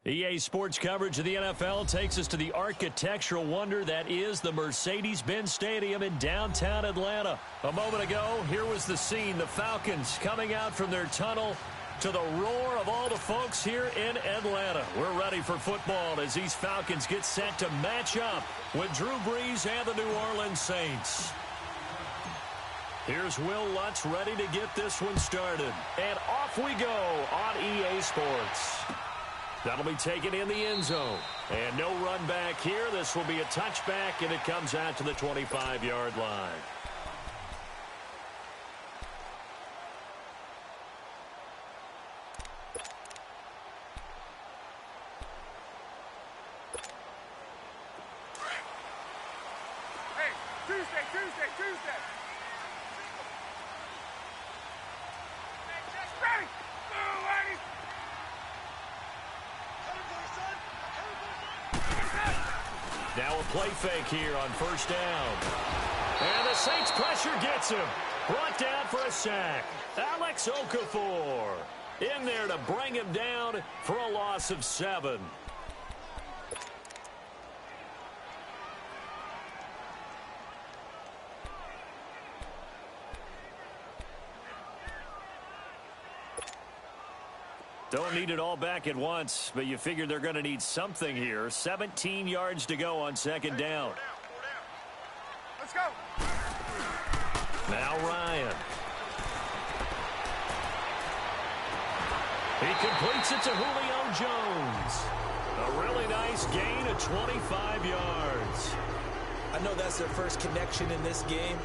EA Sports coverage of the NFL takes us to the architectural wonder that is the Mercedes-Benz Stadium in downtown Atlanta. A moment ago, here was the scene. The Falcons coming out from their tunnel to the roar of all the folks here in Atlanta. We're ready for football as these Falcons get set to match up with Drew Brees and the New Orleans Saints. Here's Will Lutz ready to get this one started. And off we go on EA Sports. That'll be taken in the end zone. And no run back here. This will be a touchback, and it comes out to the 25-yard line. Hey, Tuesday. Ready? Now a play fake here on first down. And the Saints pressure gets him. Brought down for a sack. Alex Okafor in there to bring him down for a loss of 7. Don't need it all back at once, but you figure they're going to need something here. 17 yards to go on second down. Let's go. Now Ryan. He completes it to Julio Jones. A really nice gain of 25 yards. I know that's their first connection in this game,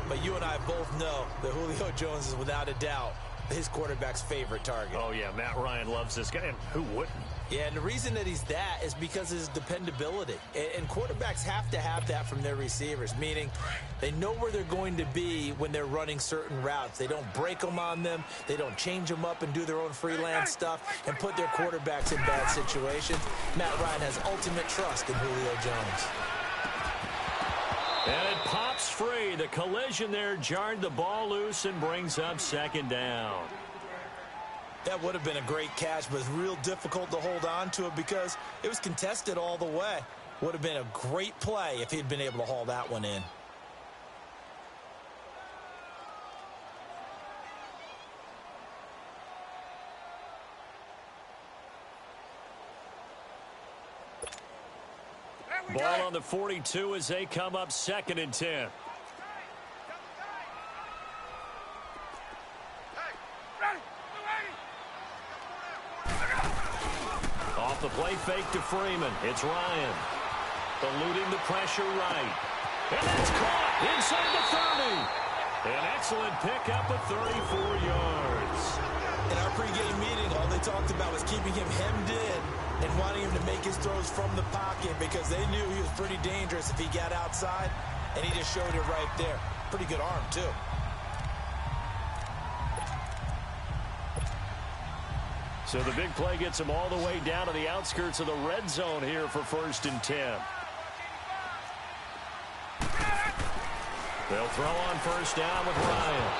but you and I both know that Julio Jones is without a doubt his quarterback's favorite target. Oh, yeah, Matt Ryan loves this guy, and who wouldn't? Yeah, and the reason that he's that is because of his dependability. And quarterbacks have to have that from their receivers, meaning they know where they're going to be when they're running certain routes. They don't break them on them. They don't change them up and do their own freelance stuff and put their quarterbacks in bad situations. Matt Ryan has ultimate trust in Julio Jones. And it pops free. The collision there jarred the ball loose and brings up second down. That would have been a great catch, but it's real difficult to hold on to it because it was contested all the way. Would have been a great play if he'd been able to haul that one in. Ball on the 42 as they come up 2nd and 10. Off the play fake to Freeman. It's Ryan. Eluding the pressure right. And that's caught inside the 30. An excellent pickup of 34 yards. In our pregame meeting, all they talked about was keeping him hemmed in and wanting him to make his throws from the pocket because they knew he was pretty dangerous if he got outside, and he just showed it right there. Pretty good arm, too. So the big play gets him all the way down to the outskirts of the red zone here for 1st and 10. They'll throw on first down with Ryan.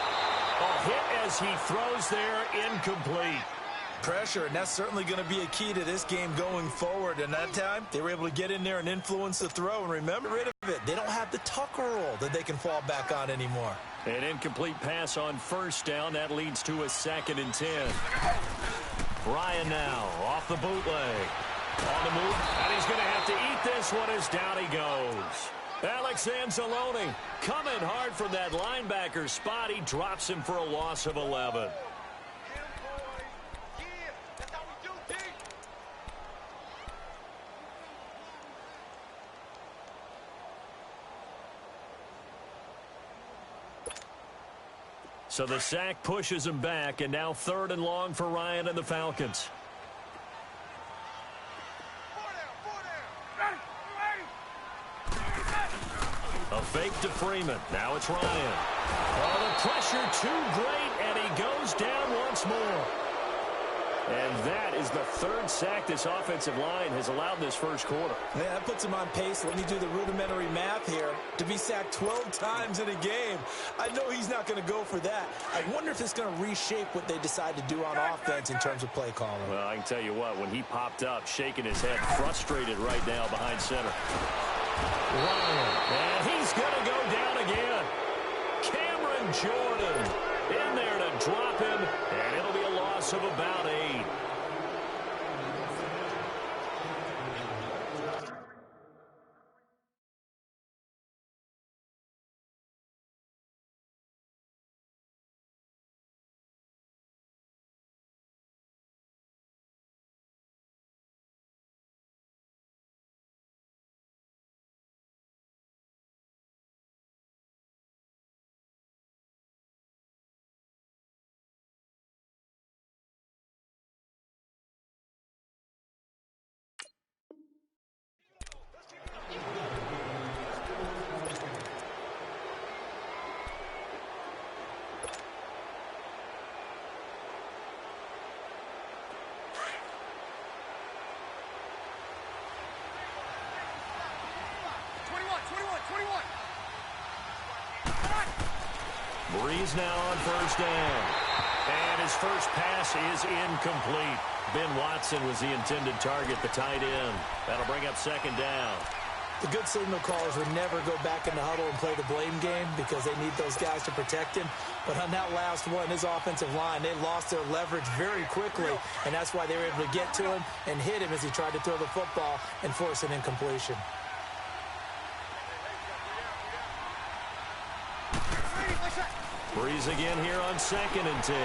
A hit as he throws there, incomplete. Pressure, and that's certainly going to be a key to this game going forward. And that time, they were able to get in there and influence the throw. And remember, rid of it. They don't have the Tucker rule that they can fall back on anymore. An incomplete pass on first down. That leads to a 2nd and 10. Ryan now off the bootleg. On the move, and he's going to have to eat this one as down he goes. Alex Anzalone coming hard from that linebacker spot. He drops him for a loss of 11. So the sack pushes him back, and now 3rd and long for Ryan and the Falcons. A fake to Freeman. Now it's Ryan. Oh, the pressure too great, and he goes down once more. And that is the third sack this offensive line has allowed this first quarter. Yeah, that puts him on pace. Let me do the rudimentary math here. To be sacked 12 times in a game, I know he's not going to go for that. I wonder if it's going to reshape what they decide to do on offense in terms of play calling. Well, I can tell you what, when he popped up, shaking his head, frustrated right now behind center. And he's going to go down again. Cameron Jordan in there to drop him, and it'll be a loss of about 8. Breeze now on first down. And his first pass is incomplete. Ben Watson was the intended target, the tight end. That'll bring up second down. The good signal callers would never go back in the huddle and play the blame game because they need those guys to protect him. But on that last one, his offensive line, they lost their leverage very quickly, and that's why they were able to get to him and hit him as he tried to throw the football and force an incompletion. Breeze again here on 2nd and 10.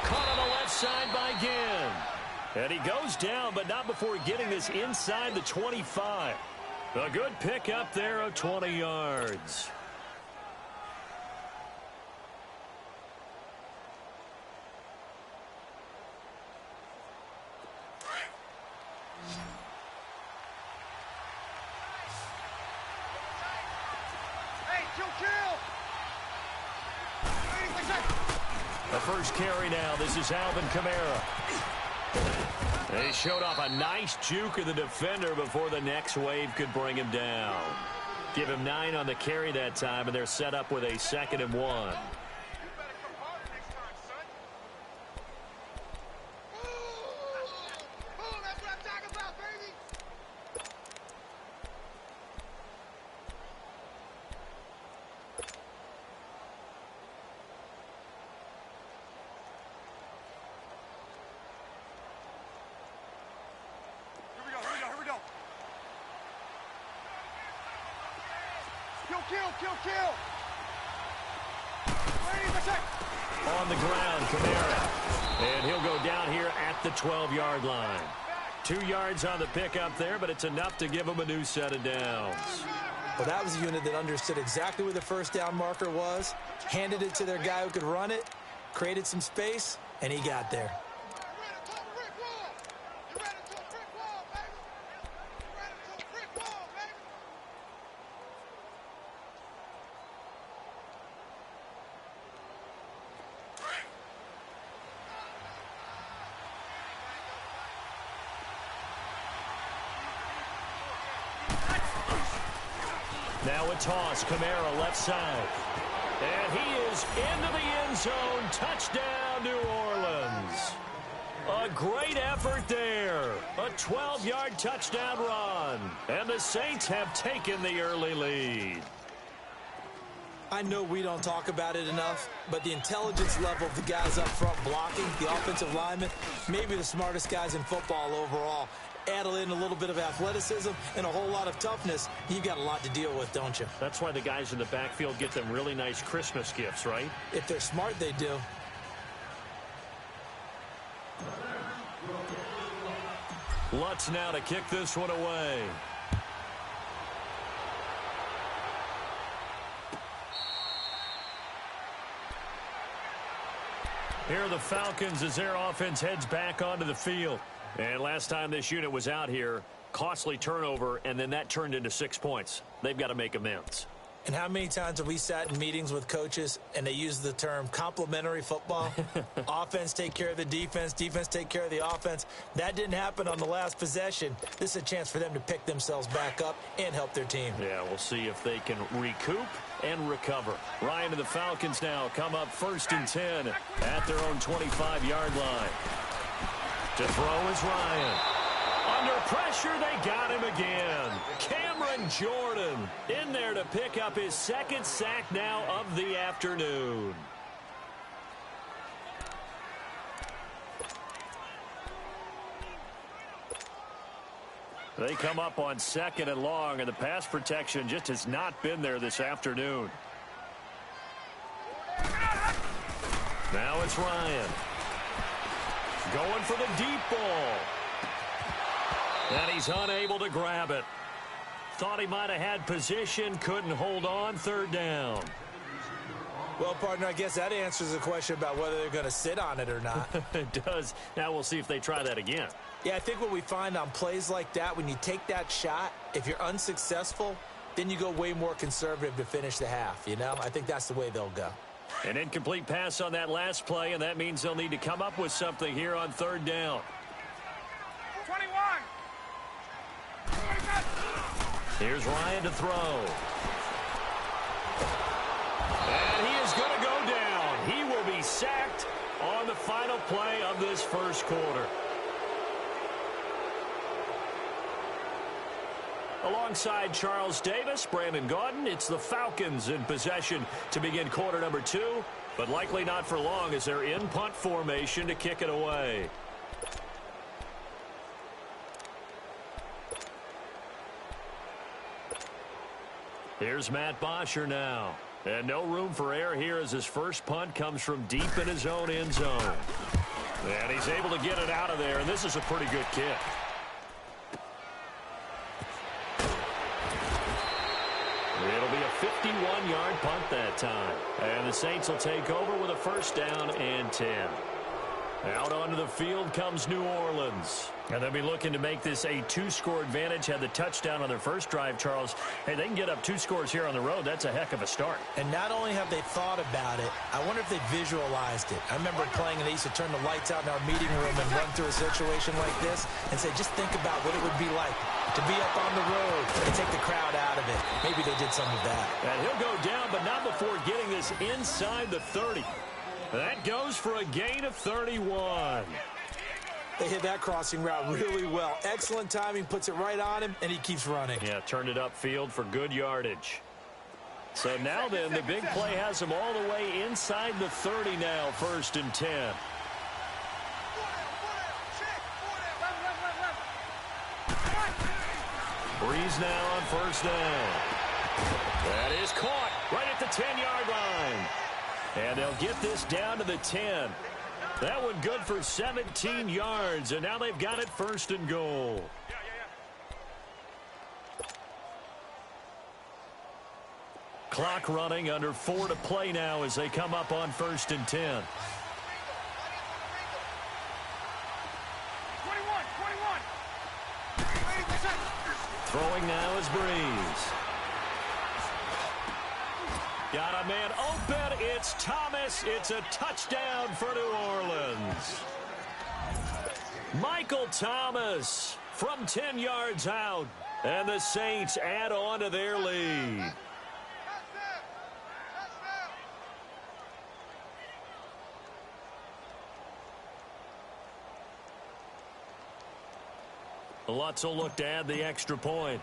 Caught on the left side by Ginn. And he goes down, but not before getting this inside the 25. A good pickup there of 20 yards. The first carry now. This is Alvin Kamara. They showed off a nice juke of the defender before the next wave could bring him down. Give him 9 on the carry that time, and they're set up with a 2nd and 1. Kill. On the ground, Kamara. And he'll go down here at the 12-yard line. 2 yards on the pickup there, but it's enough to give him a new set of downs. Well, that was a unit that understood exactly where the first down marker was, handed it to their guy who could run it, created some space, and he got there. Now a toss, Kamara left side. And he is into the end zone. Touchdown, New Orleans. A great effort there. A 12-yard touchdown run. And the Saints have taken the early lead. I know we don't talk about it enough, but the intelligence level of the guys up front blocking, the offensive linemen, maybe the smartest guys in football overall. Add in a little bit of athleticism and a whole lot of toughness, you've got a lot to deal with, don't you? That's why the guys in the backfield get them really nice Christmas gifts, right? If they're smart, they do. Lutz now to kick this one away. Here are the Falcons as their offense heads back onto the field. And last time this unit was out here, costly turnover, and then that turned into 6 points. They've got to make amends. And how many times have we sat in meetings with coaches and they use the term complementary football? Offense take care of the defense, defense take care of the offense. That didn't happen on the last possession. This is a chance for them to pick themselves back up and help their team. Yeah, we'll see if they can recoup and recover. Ryan and the Falcons now come up 1st and 10 at their own 25-yard line. To throw is Ryan. Under pressure, they got him again. Cameron Jordan in there to pick up his 2nd sack now of the afternoon. They come up on 2nd and long, and the pass protection just has not been there this afternoon. Now it's Ryan. Going for the deep ball. And he's unable to grab it. Thought he might have had position, couldn't hold on, 3rd down. Well, partner, I guess that answers the question about whether they're going to sit on it or not. It does. Now we'll see if they try that again. Yeah, I think what we find on plays like that, when you take that shot, if you're unsuccessful, then you go way more conservative to finish the half, you know? I think that's the way they'll go. An incomplete pass on that last play, and that means they'll need to come up with something here on 3rd down. 21. Here's Ryan to throw. And he is going to go down. He will be sacked on the final play of this 1st quarter. Alongside Charles Davis, Brandon Gaudin, it's the Falcons in possession to begin quarter number 2, but likely not for long as they're in punt formation to kick it away. Here's Matt Bosher now. And no room for error here as his first punt comes from deep in his own end zone. And he's able to get it out of there, and this is a pretty good kick. It'll be a 51-yard punt that time. And the Saints will take over with a 1st down and 10. Out onto the field comes New Orleans. And they'll be looking to make this a 2-score advantage. Had the touchdown on their first drive, Charles. Hey, they can get up 2 scores here on the road. That's a heck of a start. And not only have they thought about it, I wonder if they visualized it. I remember playing and they used to turn the lights out in our meeting room and run through a situation like this and say, just think about what it would be like to be up on the road and take the crowd out of it. Maybe they did some of that. And he'll go down, but not before getting this inside the 30. That goes for a gain of 31. They hit that crossing route really well. Excellent timing, puts it right on him, and he keeps running. Yeah, turned it upfield for good yardage. So now then, the big play has him all the way inside the 30 now, 1st and 10. Breeze now on 1st down. That is caught right at the 10-yard line. And they'll get this down to the 10. That one good for 17 yards, and now they've got it 1st and goal. Clock running, under 4 to play now as they come up on 1st and 10. 21. Throwing now is Breeze. Got a man open. It's Thomas. It's a touchdown for New Orleans. Michael Thomas from 10 yards out. And the Saints add on to their lead. Lutz will look to add the extra point.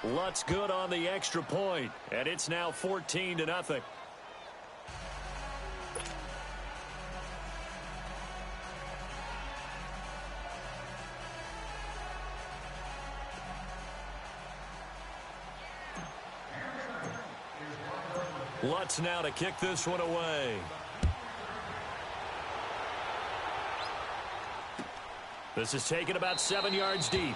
Lutz good on the extra point, and it's now 14-0. Lutz now to kick this one away. This is taken about 7 yards deep.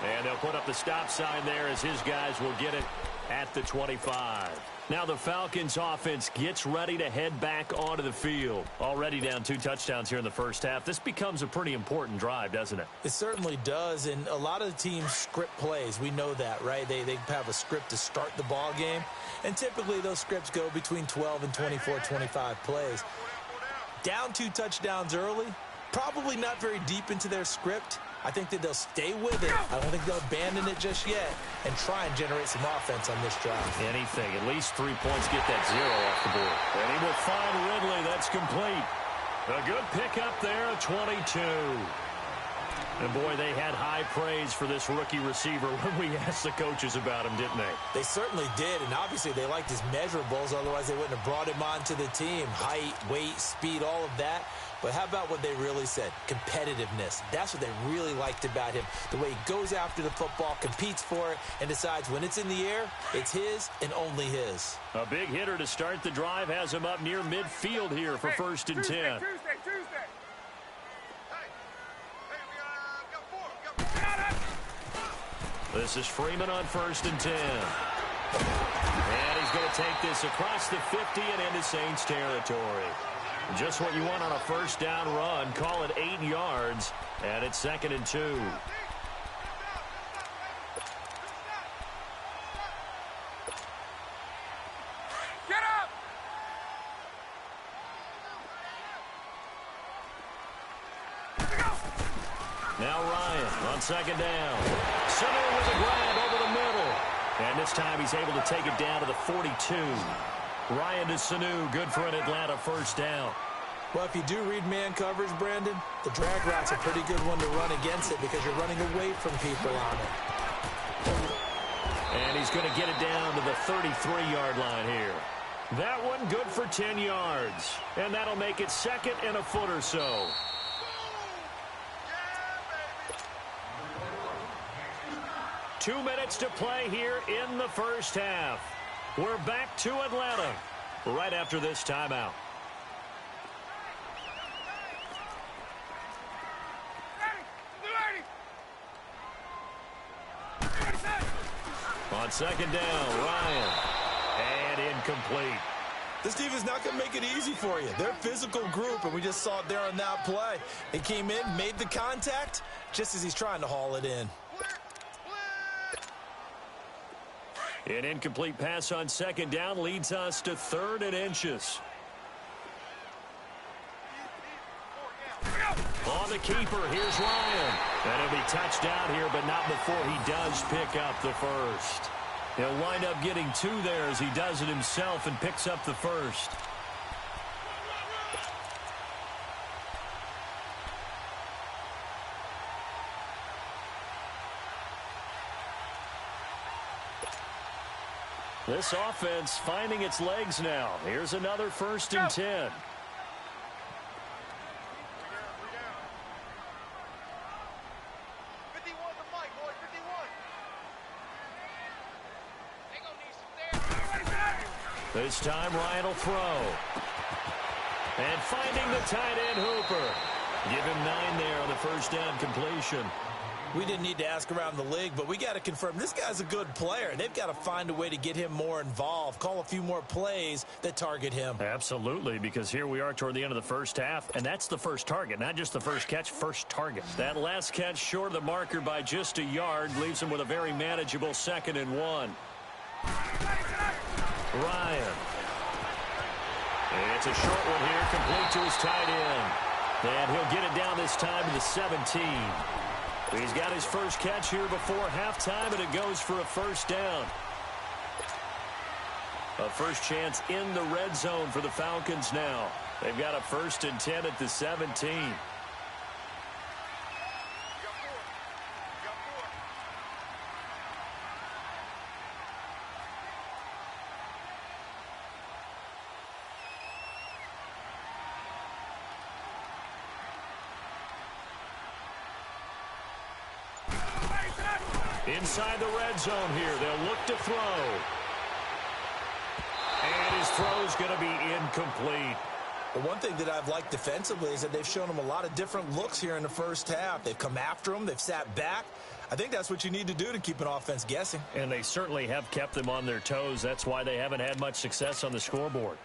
And they'll put up the stop sign there as his guys will get it at the 25. Now the Falcons offense gets ready to head back onto the field. Already down 2 touchdowns here in the first half. This becomes a pretty important drive, doesn't it? It certainly does, and a lot of the teams script plays. We know that, right? They have a script to start the ball game, and typically those scripts go between 12 and 24, 25 plays. Down 2 touchdowns early, probably not very deep into their script. I think that they'll stay with it. I don't think they'll abandon it just yet and try and generate some offense on this drive. Anything. At least 3 points. Get that 0 off the board. And he will find Ridley. That's complete. A good pickup there, 22. And, boy, they had high praise for this rookie receiver when we asked the coaches about him, didn't they? They certainly did, and obviously they liked his measurables. Otherwise, they wouldn't have brought him onto the team. Height, weight, speed, all of that. But how about what they really said? Competitiveness. That's what they really liked about him. The way he goes after the football, competes for it, and decides when it's in the air, it's his and only his. A big hitter to start the drive has him up near midfield here for 1st and 10. Tuesday. This is Freeman on 1st and 10. And he's going to take this across the 50 and into Saints territory. Just what you want on a 1st down run. Call it 8 yards. And it's 2nd and 2. Get up! Now Ryan on 2nd down. Center with a grab over the middle. And this time he's able to take it down to the 42. Ryan to Sanu, good for an Atlanta 1st down. Well, if you do read man coverage, Brandon, the drag route's a pretty good one to run against it because you're running away from people on it. And he's going to get it down to the 33-yard line here. That one good for 10 yards. And that'll make it 2nd and a foot or so. Yeah, 2 minutes to play here in the first half. We're back to Atlanta right after this timeout. On 2nd down, Ryan. And incomplete. This defense is not going to make it easy for you. They're a physical group, and we just saw it there on that play. He came in, made the contact, just as he's trying to haul it in. An incomplete pass on 2nd down leads us to 3rd and inches. On the keeper, here's Ryan. And he'll be touched down here, but not before he does pick up the 1st. He'll wind up getting 2 there as he does it himself and picks up the 1st. This offense finding its legs now. Here's another 1st and 10. This time Ryan will throw. And finding the tight end Hooper. Give him 9 there on the 1st down completion. We didn't need to ask around the league, but we got to confirm this guy's a good player. They've got to find a way to get him more involved, call a few more plays that target him. Absolutely, because here we are toward the end of the first half, and that's the first target, not just the first catch, first target. That last catch short of the marker by just a yard leaves him with a very manageable 2nd and 1. Ryan. It's a short one here, complete to his tight end. And he'll get it down this time to the 17. He's got his first catch here before halftime, and it goes for a 1st down. A first chance in the red zone for the Falcons now. They've got a 1st and 10 at the 17. Inside the red zone here, they'll look to throw. And his throw's going to be incomplete. Well, one thing that I've liked defensively is that they've shown him a lot of different looks here in the first half. They've come after him. They've sat back. I think that's what you need to do to keep an offense guessing. And they certainly have kept them on their toes. That's why they haven't had much success on the scoreboard.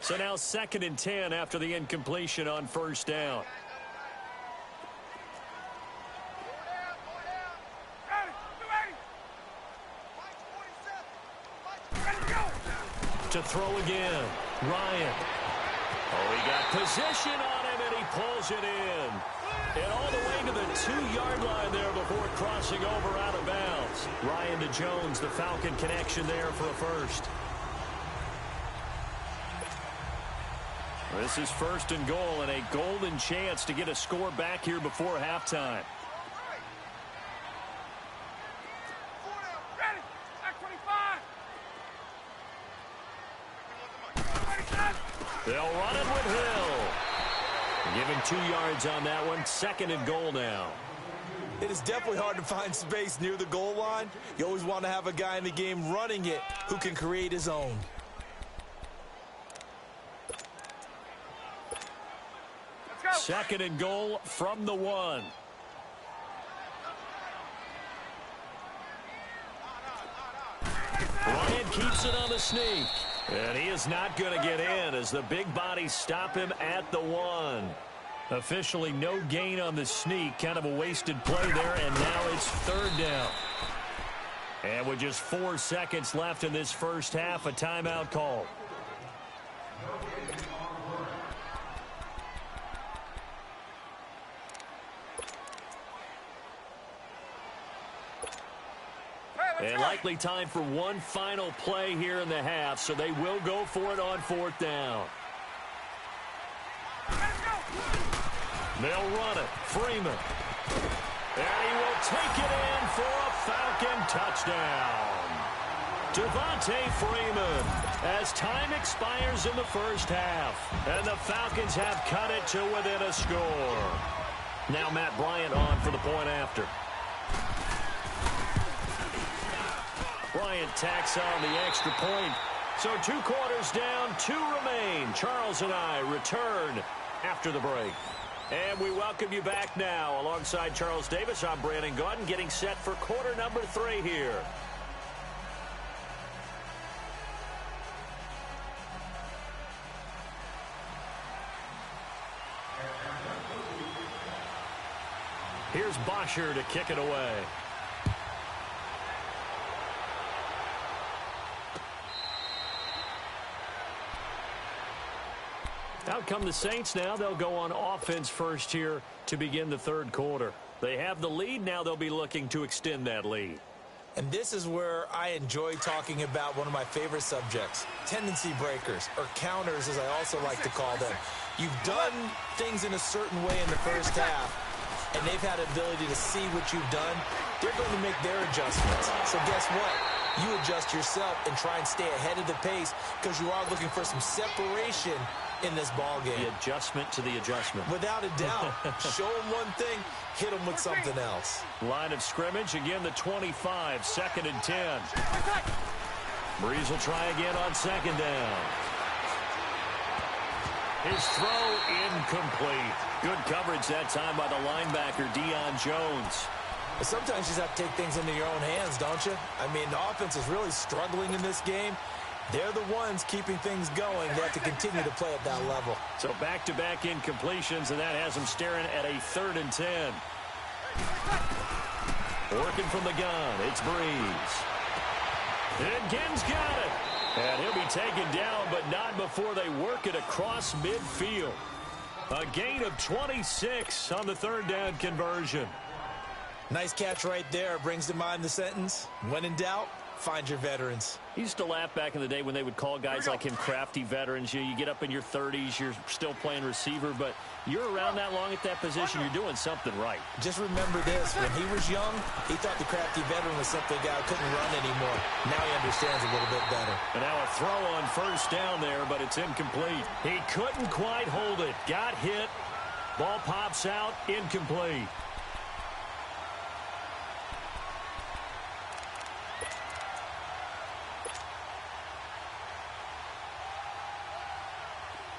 So now 2nd and 10 after the incompletion on 1st down. To throw again, Ryan. Oh, he got position on him, and he pulls it in. And all the way to the 2-yard line there before crossing over out of bounds. Ryan to Jones, the Falcon connection there for a first. This is 1st and goal, and a golden chance to get a score back here before halftime. They'll run it with Hill. Give him 2 yards on that one. 2nd and goal now. It is definitely hard to find space near the goal line. You always want to have a guy in the game running it who can create his own. Let's go. 2nd and goal from the 1. Ryan keeps it on the sneak. And he is not going to get in as the big bodies stop him at the 1. Officially no gain on the sneak. Kind of a wasted play there, and now it's 3rd down. And with just 4 seconds left in this first half, a timeout call. And likely time for one final play here in the half, so they will go for it on 4th down. They'll run it. Freeman. And he will take it in for a Falcon touchdown. Devontae Freeman as time expires in the first half. And the Falcons have cut it to within a score. Now Matt Bryant on for the point after. Bryant tacks on the extra point. So 2 quarters down, 2 remain. Charles and I return after the break. And we welcome you back now. Alongside Charles Davis, I'm Brandon Gaudin, getting set for quarter number 3 here. Here's Bosher to kick it away. Out come the Saints now. They'll go on offense first here to begin the 3rd quarter. They have the lead. Now they'll be looking to extend that lead. And this is where I enjoy talking about one of my favorite subjects, tendency breakers, or counters as I also like to call them. You've done things in a certain way in the first half, and they've had the ability to see what you've done. They're going to make their adjustments. So guess what? You adjust yourself and try and stay ahead of the pace because you are looking for some separation in this ball game. The adjustment to the adjustment. Without a doubt. Show them one thing, hit them with something else. Line of scrimmage, again the 25, 2nd and 10. Breeze will try again on 2nd down. His throw incomplete. Good coverage that time by the linebacker, Deion Jones. Sometimes you just have to take things into your own hands, don't you? I mean, the offense is really struggling in this game. They're the ones keeping things going. They have to continue to play at that level. So back-to-back incompletions, and that has them staring at a 3rd and 10. Working from the gun, it's Breeze. And Ginn's got it. And he'll be taken down, but not before they work it across midfield. A gain of 26 on the 3rd down conversion. Nice catch right there. Brings to mind the sentence, when in doubt, find your veterans. He used to laugh back in the day when they would call guys like him crafty veterans. You get up in your 30s, you're still playing receiver, but you're around that long at that position, you're doing something right. Just remember this, when he was young, he thought the crafty veteran was simply a guy who couldn't run anymore. Now he understands a little bit better. And now a throw on 1st down there, but it's incomplete. He couldn't quite hold it. Got hit. Ball pops out, incomplete.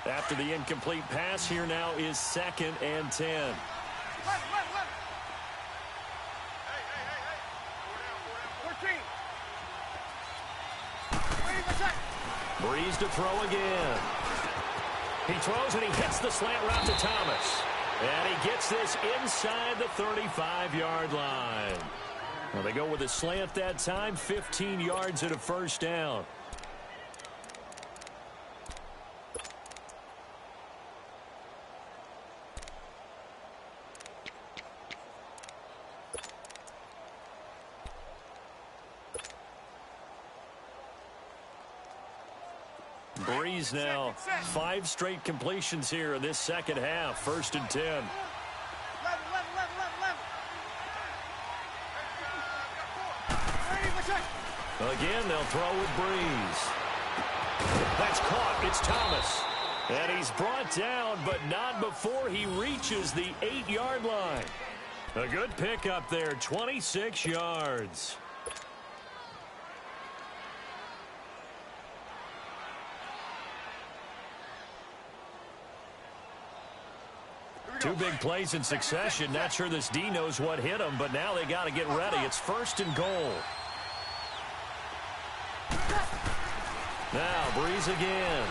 After the incomplete pass, here now is 2nd and 10. Breeze to throw again. He throws and he hits the slant route to Thomas. And he gets this inside the 35-yard line. Well, they go with a slant that time, 15 yards and a first down. Breeze now 5 straight completions here in this second half. 1st and 10. Again, they'll throw with Breeze. That's caught. It's Thomas. And he's brought down, but not before he reaches the 8-yard line. A good pickup there, 26 yards. Two big plays in succession. Not sure this D knows what hit him, but now they got to get ready. It's 1st and goal. Now Breeze again.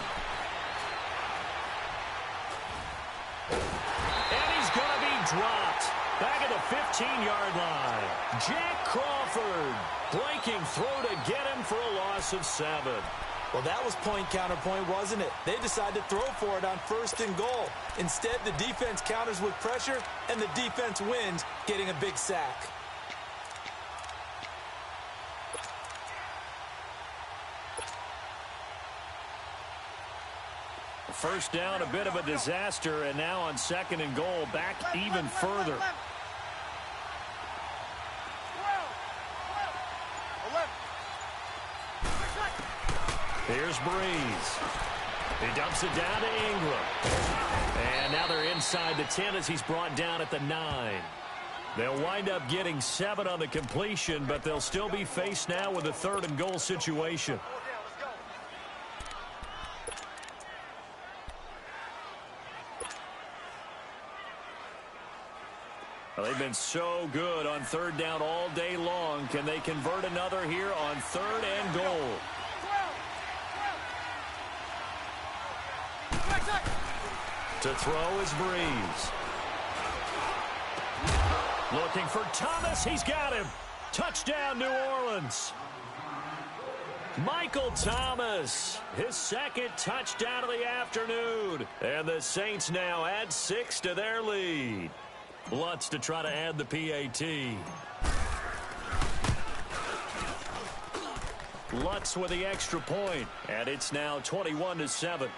And he's going to be dropped. Back at the 15-yard line. Jack Crawford breaking through to get him for a loss of 7. Well, that was point counterpoint, wasn't it? They decided to throw for it on 1st and goal. Instead, the defense counters with pressure, and the defense wins, getting a big sack. First down, a bit of a disaster, and now on 2nd and goal, back even further. Here's Breeze. He dumps it down to Ingram. And now they're inside the 10 as he's brought down at the 9. They'll wind up getting 7 on the completion, but they'll still be faced now with a 3rd and goal situation. Well, they've been so good on 3rd down all day long. Can they convert another here on 3rd and goal? To throw is Breeze. Looking for Thomas. He's got him. Touchdown, New Orleans. Michael Thomas, his 2nd touchdown of the afternoon. And the Saints now add 6 to their lead. Lutz to try to add the PAT. Lutz with the extra point, and it's now 21-7.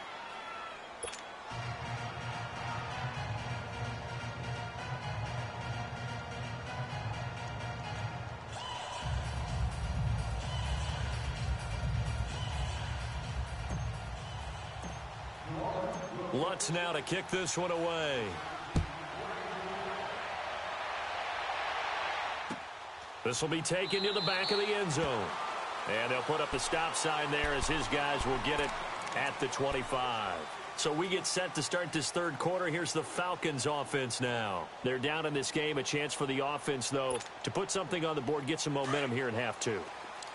Lutz now to kick this one away. This will be taken to the back of the end zone. And they'll put up the stop sign there as his guys will get it at the 25. So we get set to start this 3rd quarter. Here's the Falcons offense now. They're down in this game. A chance for the offense, though, to put something on the board, get some momentum here in half 2.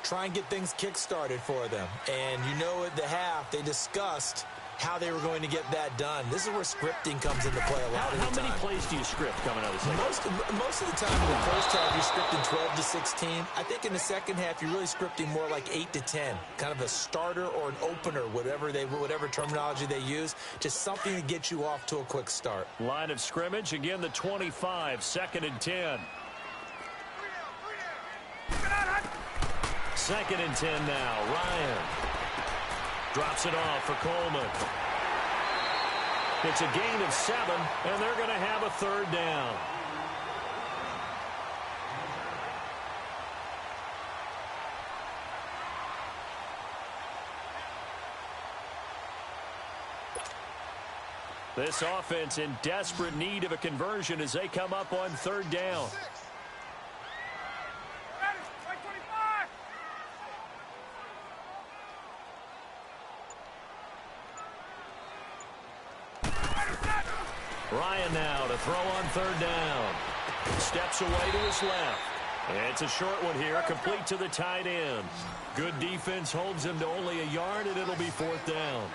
Try and get things kick-started for them. And you know at the half, they discussed how they were going to get that done. This is where scripting comes into play a lot of the time. How many plays do you script coming out of the second? Most of the time in the first half, you're scripting 12 to 16. I think in the second half, you're really scripting more like 8 to 10. Kind of a starter or an opener, whatever terminology they use. Just something to get you off to a quick start. Line of scrimmage, again the 25, 2nd and 10. 2nd and 10 now. Ryan drops it off for Coleman. It's a gain of 7, and they're going to have a 3rd down. This offense in desperate need of a conversion as they come up on 3rd down. Ryan now to throw on third down. Steps away to his left. It's a short one here, complete to the tight end. Good defense holds him to only a yard, and it'll be fourth down.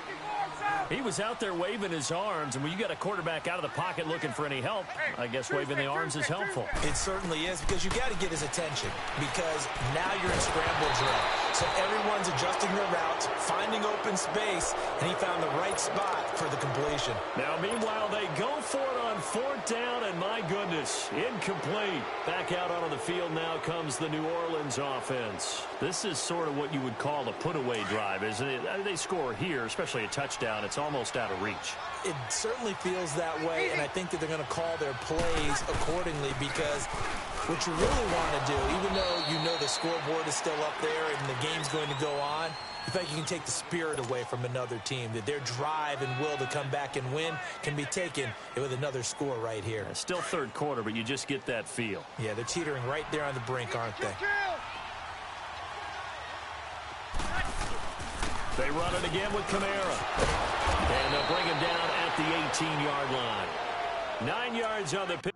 He was out there waving his arms, and when you got a quarterback out of the pocket looking for any help, I guess waving the arms is helpful. It certainly is, because you got to get his attention, because now you're in scramble drill. So everyone's adjusting their routes, finding open space, and he found the right spot for the completion. Now, meanwhile, they go for it on fourth down, and my goodness, incomplete. Back out onto the field now comes the New Orleans offense. This is sort of what you would call a put-away drive, isn't it? They score here, especially a touchdown. It's almost out of reach. It certainly feels that way, and I think that they're going to call their plays accordingly, because what you really want to do, even though you know the scoreboard is still up there and the game's going to go on, in fact, you can take the spirit away from another team, that their drive and will to come back and win can be taken with another score right here. Yeah, still third quarter, but you just get that feel. Yeah, they're teetering right there on the brink, aren't they? They run it again with Kamara. And they'll bring him down at the 18-yard line. 9 yards on the pitch.